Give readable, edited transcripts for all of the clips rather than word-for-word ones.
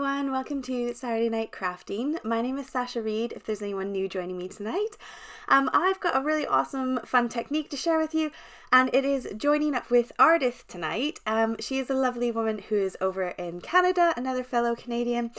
everyone, welcome to Saturday Night Crafting. My name is Sasha Reed, if there's anyone new joining me tonight. I've got a really awesome fun technique to share with you, and it is joining up with Ardyth tonight. She is a lovely woman who is over in Canada, another fellow Canadian,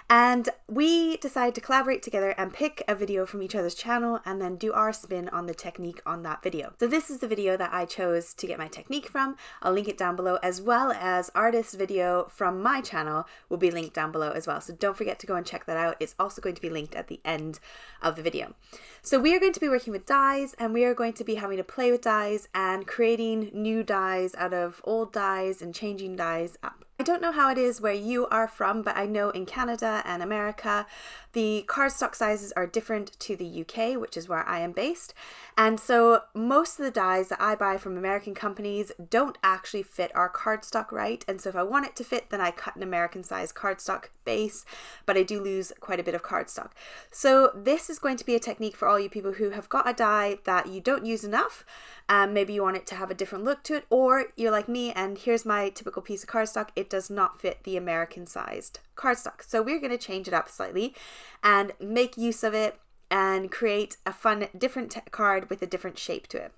and we decided to collaborate together and pick a video from each other's channel and then do our spin on the technique on that video. So this is the video that I chose to get my technique from. I'll link it down below, as well as Ardyth's video from my channel will be linked down below as well. So don't forget to go and check that out. It's also going to be linked at the end of the video. So we are going to be working with dies, and we are going to be having to play with dies and creating new dies out of old dies and changing dies up. I don't know how it is where you are from, but I know in Canada and America, the cardstock sizes are different to the UK, which is where I am based. And so most of the dies that I buy from American companies don't actually fit our cardstock right. And so if I want it to fit, then I cut an American size cardstock base, but I do lose quite a bit of cardstock. So this is going to be a technique for all you people who have got a die that you don't use enough. Maybe you want it to have a different look to it, or you're like me and here's my typical piece of cardstock. It does not fit the American sized cardstock. So we're going to change it up slightly and make use of it and create a fun different card with a different shape to it.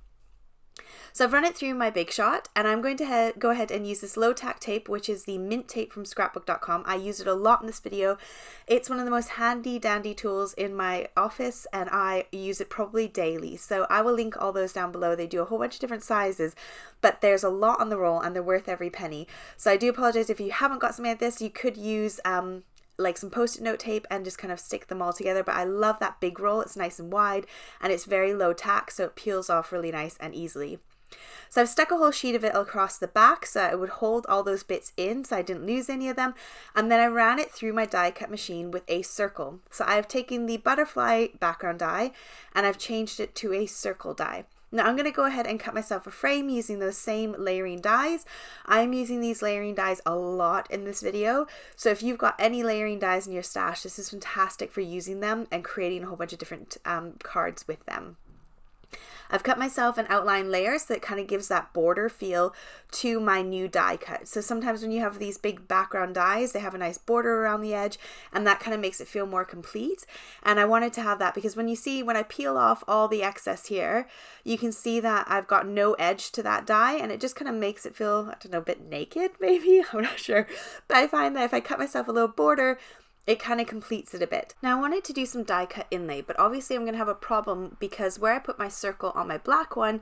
So I've run it through my Big Shot, and I'm going to go ahead and use this low tack tape, which is the mint tape from scrapbook.com. I use it a lot in this video. It's one of the most handy dandy tools in my office, and I use it probably daily. So I will link all those down below. They do a whole bunch of different sizes, but there's a lot on the roll and they're worth every penny. So I do apologize if you haven't got something like this. You could use like some post-it note tape and just kind of stick them all together, but I love that big roll. It's nice and wide and it's very low tack, so it peels off really nice and easily. So I've stuck a whole sheet of it across the back so it would hold all those bits in so I didn't lose any of them, and then I ran it through my die cut machine with a circle. So I've taken the butterfly background die and I've changed it to a circle die. Now I'm going to go ahead and cut myself a frame using those same layering dies. I'm using these layering dies a lot in this video, so if you've got any layering dies in your stash, this is fantastic for using them and creating a whole bunch of different cards with them. I've cut myself an outline layer so it kind of gives that border feel to my new die cut. So sometimes when you have these big background dies, they have a nice border around the edge, and that kind of makes it feel more complete. And I wanted to have that because when I peel off all the excess here, you can see that I've got no edge to that die, and it just kind of makes it feel, I don't know, a bit naked maybe, I'm not sure. But I find that if I cut myself a little border, it kind of completes it a bit. Now I wanted to do some die cut inlay, but obviously I'm going to have a problem because where I put my circle on my black one,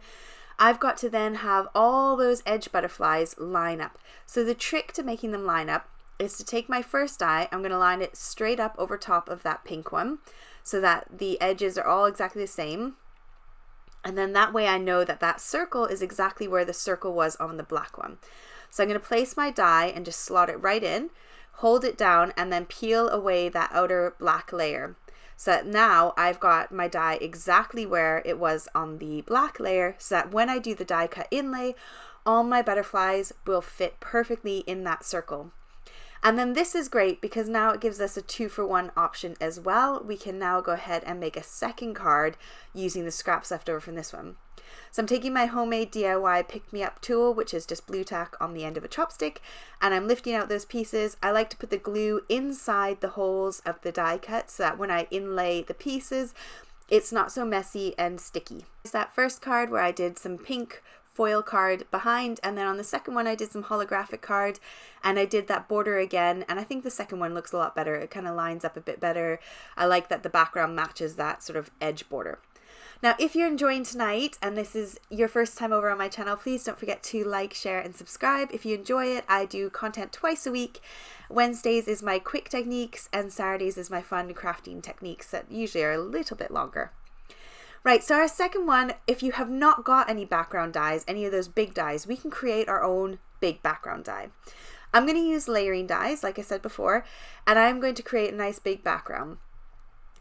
I've got to then have all those edge butterflies line up. So the trick to making them line up is to take my first die, I'm going to line it straight up over top of that pink one so that the edges are all exactly the same. And then that way I know that that circle is exactly where the circle was on the black one. So I'm going to place my die and just slot it right in, hold it down, and then peel away that outer black layer. So that now I've got my die exactly where it was on the black layer, so that when I do the die cut inlay, all my butterflies will fit perfectly in that circle. And then this is great because now it gives us a 2-for-1 option as well. We can now go ahead and make a second card using the scraps left over from this one. So I'm taking my homemade DIY pick-me-up tool, which is just blue tack on the end of a chopstick, and I'm lifting out those pieces. I like to put the glue inside the holes of the die cut so that when I inlay the pieces, it's not so messy and sticky. There's that first card where I did some pink foil card behind, and then on the second one I did some holographic card and I did that border again, and I think the second one looks a lot better. It kind of lines up a bit better. I like that the background matches that sort of edge border. Now, if you're enjoying tonight and this is your first time over on my channel, please don't forget to like, share, and subscribe. If you enjoy it, I do content twice a week. Wednesdays is my quick techniques and Saturdays is my fun crafting techniques that usually are a little bit longer. Right, so our second one, if you have not got any background dies, any of those big dies, we can create our own big background die. I'm going to use layering dies, like I said before, and I'm going to create a nice big background.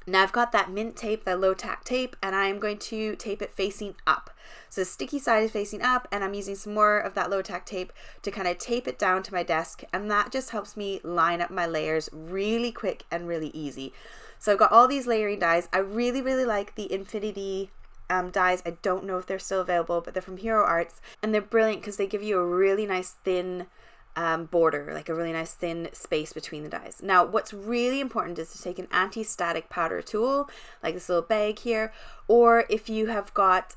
Now I've got that mint tape, that low tack tape, and I'm going to tape it facing up. So the sticky side is facing up, and I'm using some more of that low tack tape to kind of tape it down to my desk, and that just helps me line up my layers really quick and really easy. So I've got all these layering dies. I really, really like the Infinity dies. I don't know if they're still available, but they're from Hero Arts, and they're brilliant because they give you a really nice thin border, like a really nice thin space between the dies. Now, what's really important is to take an anti-static powder tool, like this little bag here, or if you have got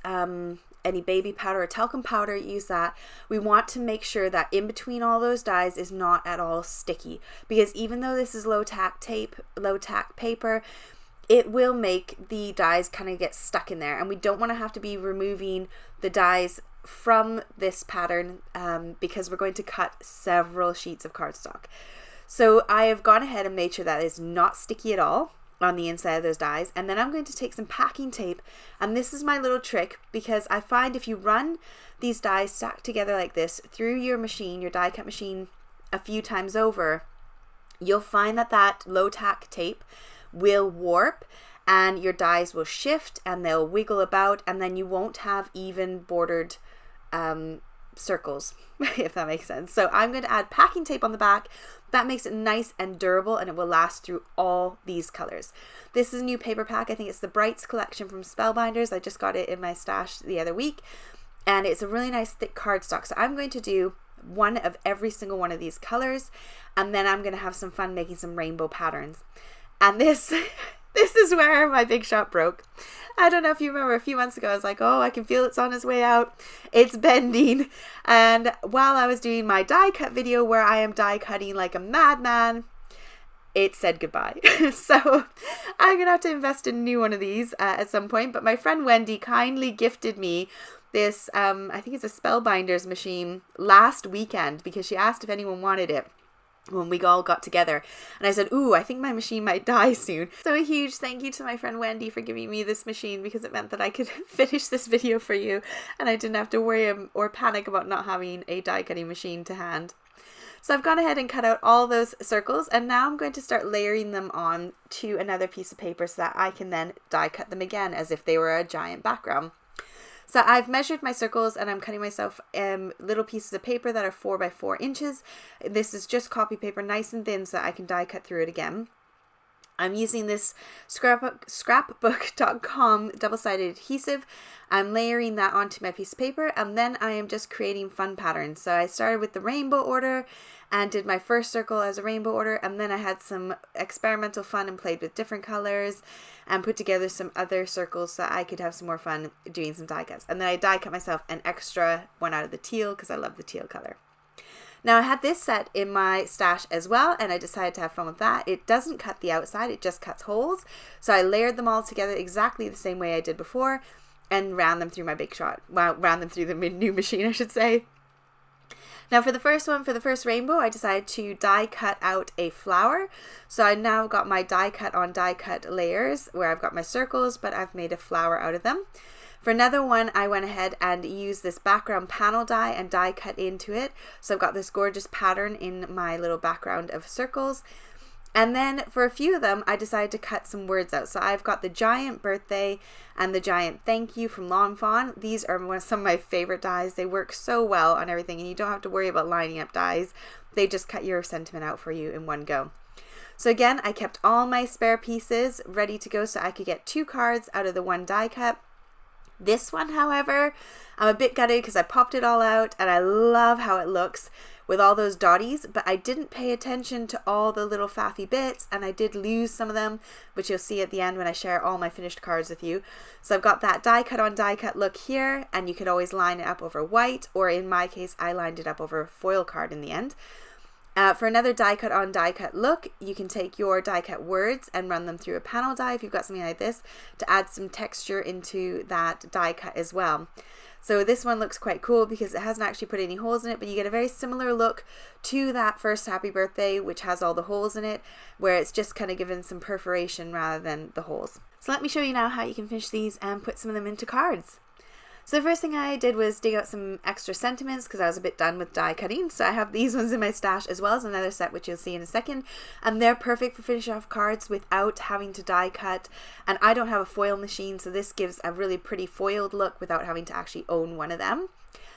any baby powder or talcum powder, use that. We want to make sure that in between all those dies is not at all sticky, because even though this is low tack paper, it will make the dies kind of get stuck in there, and we don't want to have to be removing the dies from this pattern because we're going to cut several sheets of cardstock. So I have gone ahead and made sure that it's not sticky at all on the inside of those dies, and then I'm going to take some packing tape, and this is my little trick, because I find if you run these dies stacked together like this through your machine, your die cut machine, a few times over, you'll find that that low tack tape will warp and your dies will shift and they'll wiggle about, and then you won't have even bordered circles, if that makes sense. So I'm going to add packing tape on the back. That makes it nice and durable, and it will last through all these colors. This is a new paper pack. I think it's the Brights collection from Spellbinders. I just got it in my stash the other week, and it's a really nice thick cardstock. So I'm going to do one of every single one of these colors, and then I'm going to have some fun making some rainbow patterns. And this is where my big shot broke. I don't know if you remember a few months ago, I was like, oh, I can feel it's on its way out. It's bending. And while I was doing my die cut video where I am die cutting like a madman, it said goodbye. So I'm going to have to invest in a new one of these at some point. But my friend Wendy kindly gifted me this, I think it's a Spellbinders machine last weekend, because she asked if anyone wanted it when we all got together, and I said, ooh, I think my machine might die soon. So a huge thank you to my friend Wendy for giving me this machine, because it meant that I could finish this video for you and I didn't have to worry or panic about not having a die cutting machine to hand. So I've gone ahead and cut out all those circles, and now I'm going to start layering them on to another piece of paper so that I can then die cut them again as if they were a giant background. So I've measured my circles, and I'm cutting myself little pieces of paper that are 4 by 4 inches. This is just copy paper, nice and thin, so that I can die cut through it again. I'm using this scrapbook.com double-sided adhesive. I'm layering that onto my piece of paper, and then I am just creating fun patterns. So I started with the rainbow order and did my first circle as a rainbow order, and then I had some experimental fun and played with different colors and put together some other circles so I could have some more fun doing some die cuts. And then I die cut myself an extra one out of the teal, because I love the teal color. Now I had this set in my stash as well, and I decided to have fun with that. It doesn't cut the outside, it just cuts holes. So I layered them all together exactly the same way I did before and ran them through my big shot. Well, ran them through the new machine, I should say. Now for the first one, for the first rainbow, I decided to die cut out a flower. So I now got my die cut on die cut layers where I've got my circles, but I've made a flower out of them. For another one, I went ahead and used this background panel die and die cut into it. So I've got this gorgeous pattern in my little background of circles. And then for a few of them, I decided to cut some words out. So I've got the giant birthday and the giant thank you from Fawn. These are some of my favorite dies. They work so well on everything, and you don't have to worry about lining up dies. They just cut your sentiment out for you in one go. So again, I kept all my spare pieces ready to go so I could get 2 cards out of the one die cut. This one, however, I'm a bit gutted because I popped it all out, and I love how it looks with all those dotties, but I didn't pay attention to all the little faffy bits, and I did lose some of them, which you'll see at the end when I share all my finished cards with you. So I've got that die cut on die cut look here, and you could always line it up over white, or in my case, I lined it up over a foil card in the end. For another die cut on die cut look, you can take your die cut words and run them through a panel die if you've got something like this to add some texture into that die cut as well. So this one looks quite cool because it hasn't actually put any holes in it, but you get a very similar look to that first happy birthday, which has all the holes in it, where it's just kind of given some perforation rather than the holes. So let me show you now how you can finish these and put some of them into cards. So the first thing I did was dig out some extra sentiments because I was a bit done with die cutting. So I have these ones in my stash as well as another set which you'll see in a second. And they're perfect for finishing off cards without having to die cut. And I don't have a foil machine, so this gives a really pretty foiled look without having to actually own one of them.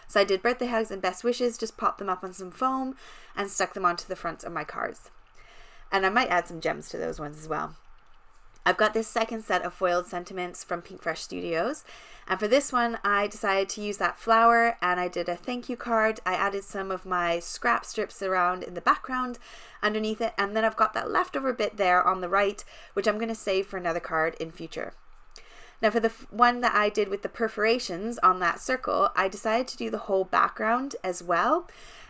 So I did birthday hugs and best wishes, just popped them up on some foam and stuck them onto the front of my cards. And I might add some gems to those ones as well. I've got this second set of foiled sentiments from Pink Fresh Studios, and for this one I decided to use that flower, and I did a thank you card. I added some of my scrap strips around in the background underneath it, and then I've got that leftover bit there on the right, which I'm going to save for another card in future. Now for the one that I did with the perforations on that circle, I decided to do the whole background as well.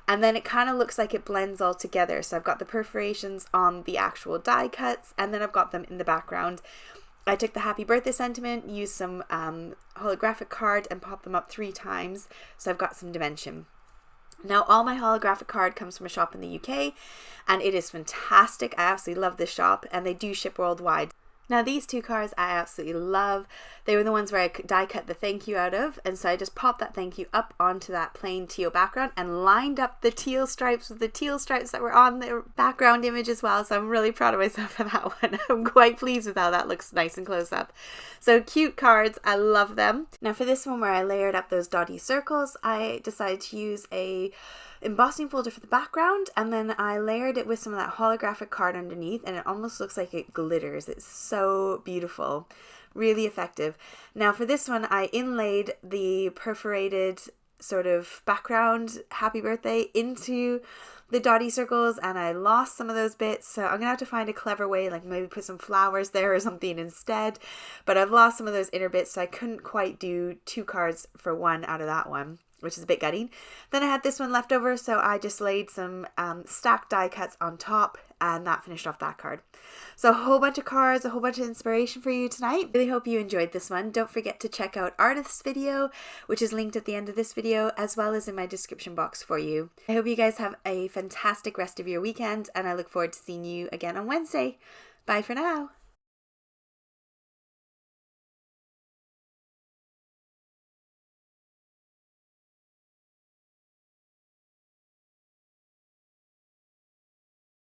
And then it kind of looks like it blends all together. So I've got the perforations on the actual die cuts, and then I've got them in the background. I took the happy birthday sentiment, used some holographic card and popped them up 3 times. So I've got some dimension. Now all my holographic card comes from a shop in the UK, and it is fantastic. I absolutely love this shop, and they do ship worldwide. Now these 2 cards I absolutely love. They were the ones where I die cut the thank you out of, and so I just popped that thank you up onto that plain teal background and lined up the teal stripes with the teal stripes that were on the background image as well. So I'm really proud of myself for that one. I'm quite pleased with how that looks nice and close up. So cute cards, I love them. Now for this one where I layered up those dotty circles, I decided to use a embossing folder for the background, and then I layered it with some of that holographic card underneath, and it almost looks like it glitters. It's so beautiful, really effective. Now for this one I inlaid the perforated sort of background happy birthday into the dotty circles, and I lost some of those bits, so I'm gonna have to find a clever way, like maybe put some flowers there or something instead, but I've lost some of those inner bits, so I couldn't quite do 2 cards for one out of that one, which is a bit gutting. Then I had this one left over, so I just laid some stacked die cuts on top, and that finished off that card. So a whole bunch of cards, a whole bunch of inspiration for you tonight. Really hope you enjoyed this one. Don't forget to check out Ardyth's video, which is linked at the end of this video, as well as in my description box for you. I hope you guys have a fantastic rest of your weekend, and I look forward to seeing you again on Wednesday. Bye for now.